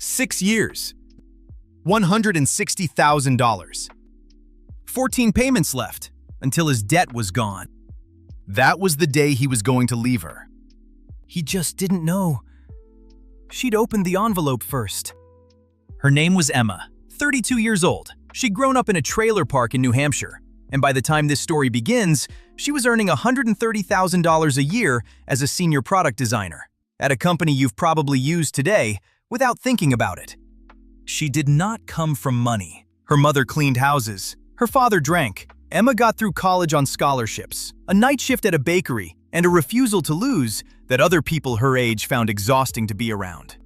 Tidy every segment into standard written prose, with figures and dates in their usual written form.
6 years. $160,000. 14 payments left until his debt was gone. That was the day he was going to leave her. He just didn't know. She'd opened the envelope first. Her name was Emma, 32 years old. She'd grown up in a trailer park in New Hampshire, and by the time this story begins, she was earning $130,000 a year as a senior product designer at a company you've probably used today without thinking about it. She did not come from money. Her mother cleaned houses. Her father drank. Emma got through college on scholarships, a night shift at a bakery, and a refusal to lose that other people her age found exhausting to be around.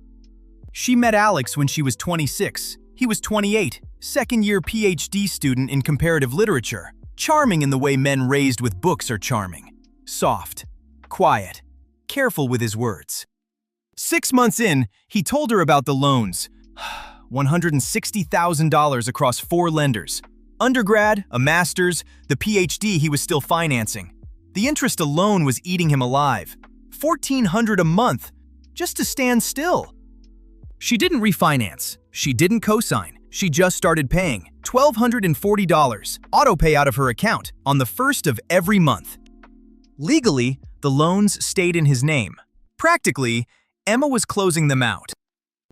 She met Alex when she was 26. He was 28, second-year PhD student in comparative literature, charming in the way men raised with books are charming. Soft, quiet, careful with his words. 6 months in, he told her about the loans. $160,000 across 4 lenders. Undergrad, a master's, the PhD he was still financing. The interest alone was eating him alive. $1,400 a month, just to stand still. She didn't refinance. She didn't co-sign. She just started paying $1,240 autopay out of her account on the first of every month. Legally, the loans stayed in his name. Practically, Emma was closing them out.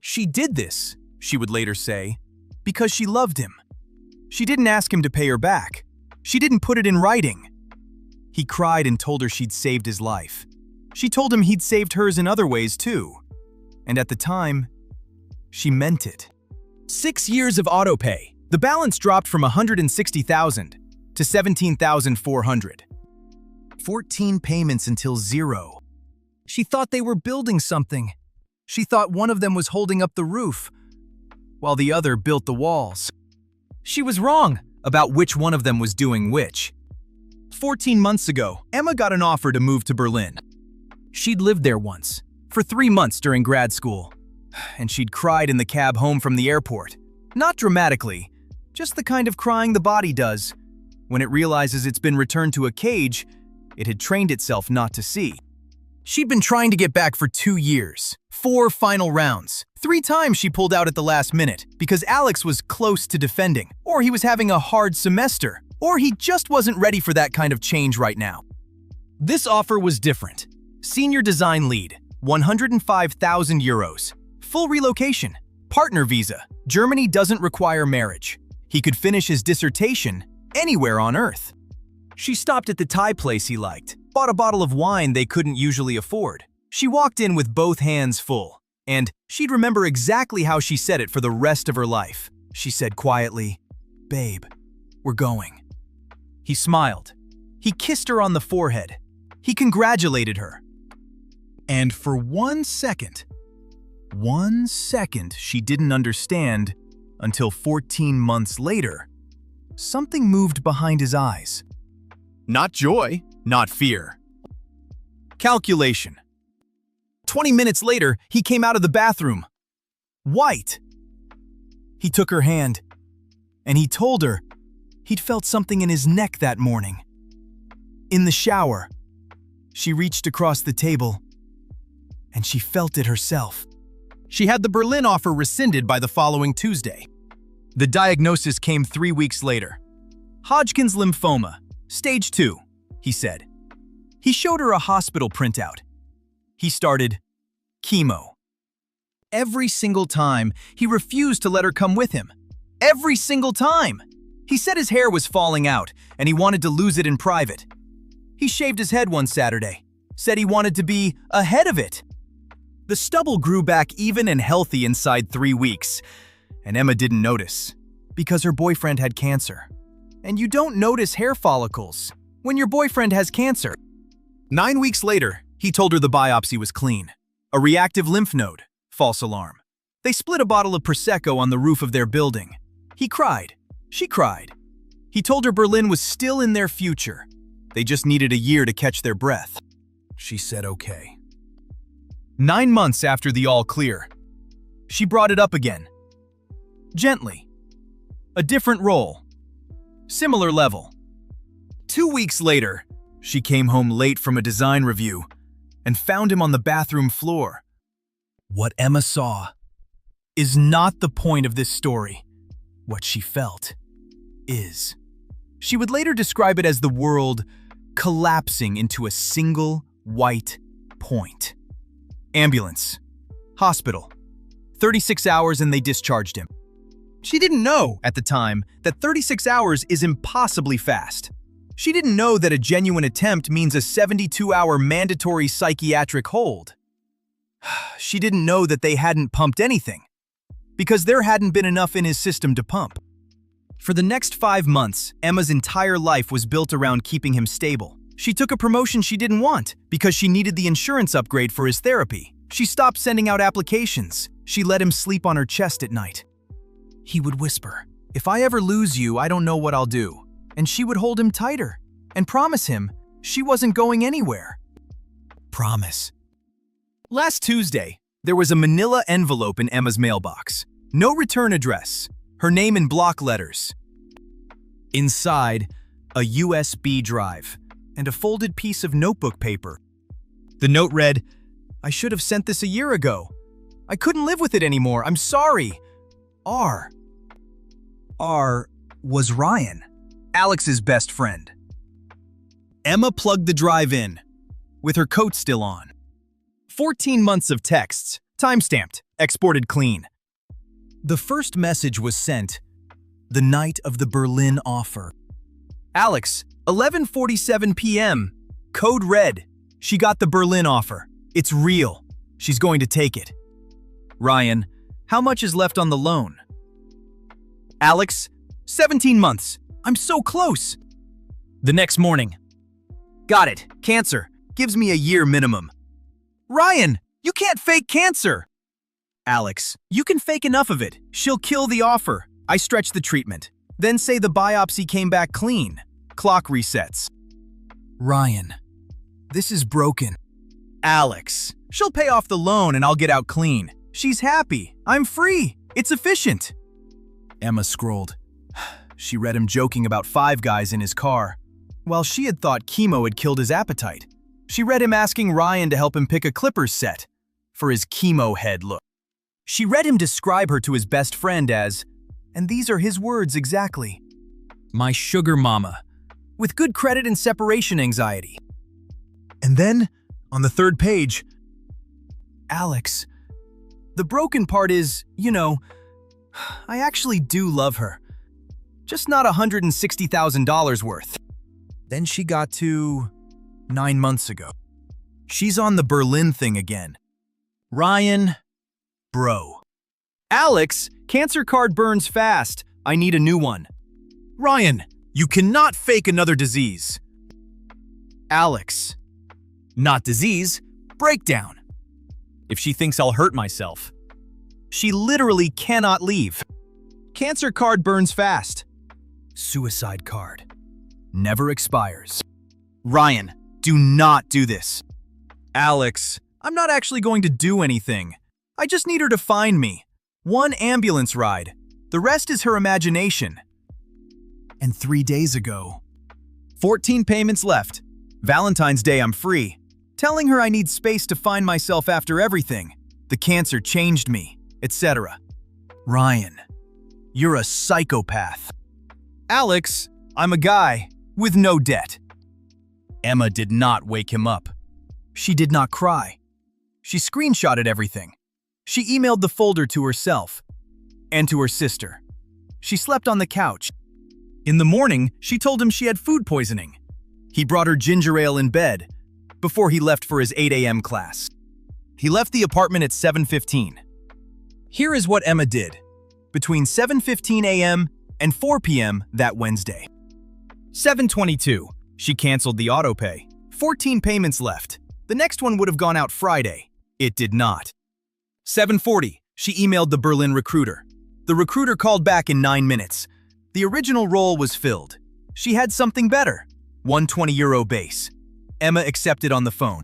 She did this, she would later say, because she loved him. She didn't ask him to pay her back. She didn't put it in writing. He cried and told her she'd saved his life. She told him he'd saved hers in other ways too. And at the time, she meant it. 6 years of autopay. The balance dropped from $160,000 to $17,400. 14 payments until zero. She thought they were building something. She thought one of them was holding up the roof, while the other built the walls. She was wrong about which one of them was doing which. 14 months ago, Emma got an offer to move to Berlin. She'd lived there once, for 3 months during grad school, and she'd cried in the cab home from the airport. Not dramatically, just the kind of crying the body does when it realizes it's been returned to a cage it had trained itself not to see. She'd been trying to get back for 2 years, 4 final rounds. 3 times she pulled out at the last minute because Alex was close to defending, or he was having a hard semester, or he just wasn't ready for that kind of change right now. This offer was different. Senior design lead, 105,000 euros. Full relocation, partner visa. Germany doesn't require marriage. He could finish his dissertation anywhere on Earth. She stopped at the Thai place he liked, bought a bottle of wine they couldn't usually afford. She walked in with both hands full, and she'd remember exactly how she said it for the rest of her life. She said quietly, "Babe, we're going." He smiled. He kissed her on the forehead. He congratulated her. And for 1 second, she didn't understand until 14 months later, something moved behind his eyes. Not joy, not fear. Calculation. 20 minutes later, he came out of the bathroom. White. He took her hand, and he told her he'd felt something in his neck that morning. In the shower, she reached across the table, and she felt it herself. She had the Berlin offer rescinded by the following Tuesday. The diagnosis came 3 weeks later. Hodgkin's lymphoma, stage 2, he said. He showed her a hospital printout. He started chemo. Every single time, he refused to let her come with him. Every single time! He said his hair was falling out, and he wanted to lose it in private. He shaved his head one Saturday, said he wanted to be ahead of it. The stubble grew back even and healthy inside 3 weeks, and Emma didn't notice, because her boyfriend had cancer. And you don't notice hair follicles when your boyfriend has cancer. 9 weeks later, he told her the biopsy was clean. A reactive lymph node. False alarm. They split a bottle of Prosecco on the roof of their building. He cried. She cried. He told her Berlin was still in their future. They just needed a year to catch their breath. She said okay. 9 months after the all clear, she brought it up again. Gently. A different role. Similar level. 2 weeks later, she came home late from a design review and found him on the bathroom floor. What Emma saw is not the point of this story. What she felt is. She would later describe it as the world collapsing into a single white point. Ambulance. Hospital. 36 hours and they discharged him. She didn't know, at the time, that 36 hours is impossibly fast. She didn't know that a genuine attempt means a 72-hour mandatory psychiatric hold. She didn't know that they hadn't pumped anything, because there hadn't been enough in his system to pump. For the next 5 months, Emma's entire life was built around keeping him stable. She took a promotion she didn't want because she needed the insurance upgrade for his therapy. She stopped sending out applications. She let him sleep on her chest at night. He would whisper, "If I ever lose you, I don't know what I'll do." And she would hold him tighter and promise him she wasn't going anywhere. Promise. Last Tuesday, there was a manila envelope in Emma's mailbox. No return address. Her name in block letters. Inside, a USB drive and a folded piece of notebook paper. The note read, "I should have sent this a year ago. I couldn't live with it anymore. I'm sorry. R." R was Ryan, Alex's best friend. Emma plugged the drive in, with her coat still on. 14 months of texts, timestamped, exported clean. The first message was sent the night of the Berlin offer. Alex, 11:47 p.m. Code red. She got the Berlin offer. It's real. She's going to take it. Ryan, how much is left on the loan? Alex, 17 months. I'm so close. The next morning. Got it. Cancer. Gives me a year minimum. Ryan, you can't fake cancer. Alex, you can fake enough of it. She'll kill the offer. I stretch the treatment. Then say the biopsy came back clean. Clock resets. Ryan, this is broken. Alex, she'll pay off the loan and I'll get out clean. She's happy. I'm free. It's efficient. Emma scrolled. She read him joking about Five Guys in his car, while she had thought chemo had killed his appetite. She read him asking Ryan to help him pick a Clippers set for his chemo head look. She read him describe her to his best friend as, and these are his words exactly, "My sugar mama, with good credit and separation anxiety." And then, on the third page, Alex, the broken part is, I actually do love her. Just not $160,000 worth. Then she got to 9 months ago. She's on the Berlin thing again. Ryan, bro. Alex, cancer card burns fast. I need a new one. Ryan, you cannot fake another disease. Alex, not disease, breakdown. If she thinks I'll hurt myself. She literally cannot leave. Cancer card burns fast. Suicide card. Never expires. Ryan, do not do this. Alex, I'm not actually going to do anything. I just need her to find me. One ambulance ride. The rest is her imagination. And 3 days ago, 14 payments left. Valentine's Day, I'm free. Telling her I need space to find myself after everything. The cancer changed me, etc. Ryan, you're a psychopath. Alex, I'm a guy with no debt. Emma did not wake him up. She did not cry. She screenshotted everything. She emailed the folder to herself and to her sister. She slept on the couch. In the morning, she told him she had food poisoning. He brought her ginger ale in bed before he left for his 8 a.m. class. He left the apartment at 7:15. Here is what Emma did between 7:15 a.m. and 4 p.m. that Wednesday. 7:22, she canceled the autopay. 14 payments left. The next one would have gone out Friday. It did not. 7:40, she emailed the Berlin recruiter. The recruiter called back in 9 minutes. The original role was filled. She had something better, €120 base. Emma accepted on the phone.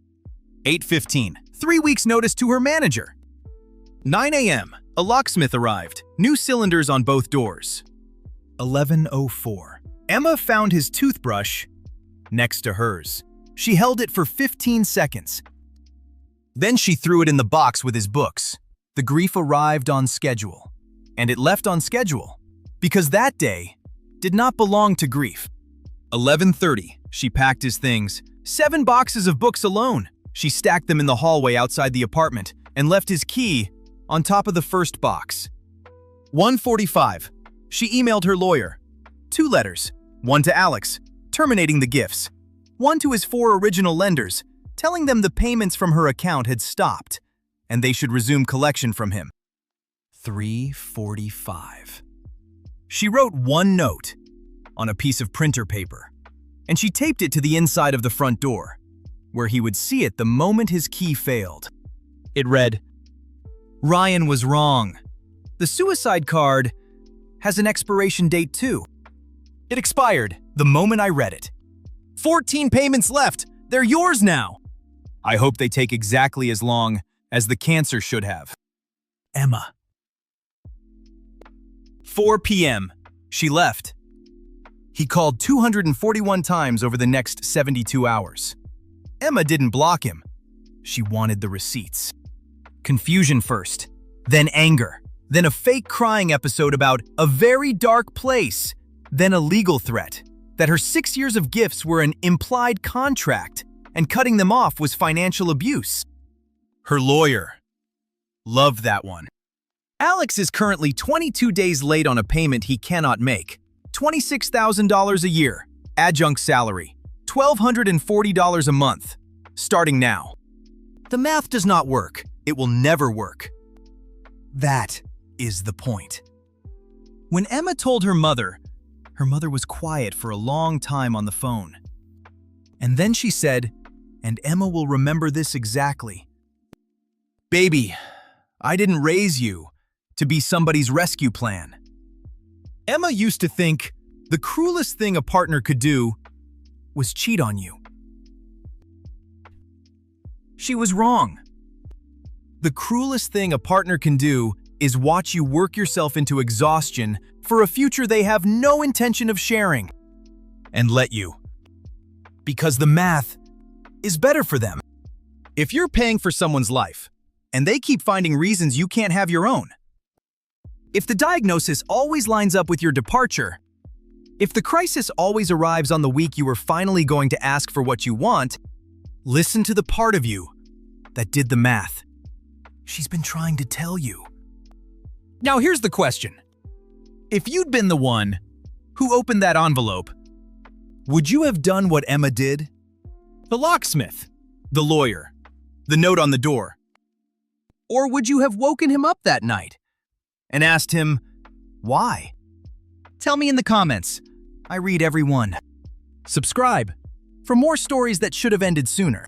8:15, 3 weeks notice to her manager. 9 a.m., a locksmith arrived, new cylinders on both doors. 11:04, Emma found his toothbrush next to hers. She held it for 15 seconds. Then she threw it in the box with his books. The grief arrived on schedule, and it left on schedule, because that day did not belong to grief. 11:30, she packed his things, 7 boxes of books alone. She stacked them in the hallway outside the apartment and left his key on top of the first box. 1:45, she emailed her lawyer. 2 letters, one to Alex, terminating the gifts, one to his 4 original lenders, telling them the payments from her account had stopped, and they should resume collection from him. 3:45. She wrote one note on a piece of printer paper, and she taped it to the inside of the front door, where he would see it the moment his key failed. It read, "Ryan was wrong. The suicide card has an expiration date too. It expired the moment I read it. 14 payments left. They're yours now. I hope they take exactly as long as the cancer should have. Emma." 4 p.m. She left. He called 241 times over the next 72 hours. Emma didn't block him. She wanted the receipts. Confusion first, then anger, then a fake crying episode about a very dark place, then a legal threat that her 6 years of gifts were an implied contract and cutting them off was financial abuse. Her lawyer loved that one. Alex is currently 22 days late on a payment he cannot make. $26,000 a year, adjunct salary, $1,240 a month, starting now. The math does not work. It will never work. That is the point. When Emma told her mother was quiet for a long time on the phone. And then she said, and Emma will remember this exactly, "Baby, I didn't raise you to be somebody's rescue plan." Emma used to think the cruelest thing a partner could do was cheat on you. She was wrong. The cruelest thing a partner can do is watch you work yourself into exhaustion for a future they have no intention of sharing, and let you. Because the math is better for them. If you're paying for someone's life, and they keep finding reasons you can't have your own, if the diagnosis always lines up with your departure, if the crisis always arrives on the week you were finally going to ask for what you want, listen to the part of you that did the math. She's been trying to tell you. Now here's the question. If you'd been the one who opened that envelope, would you have done what Emma did? The locksmith, the lawyer, the note on the door. Or would you have woken him up that night and asked him, why? Tell me in the comments. I read every one. Subscribe for more stories that should have ended sooner.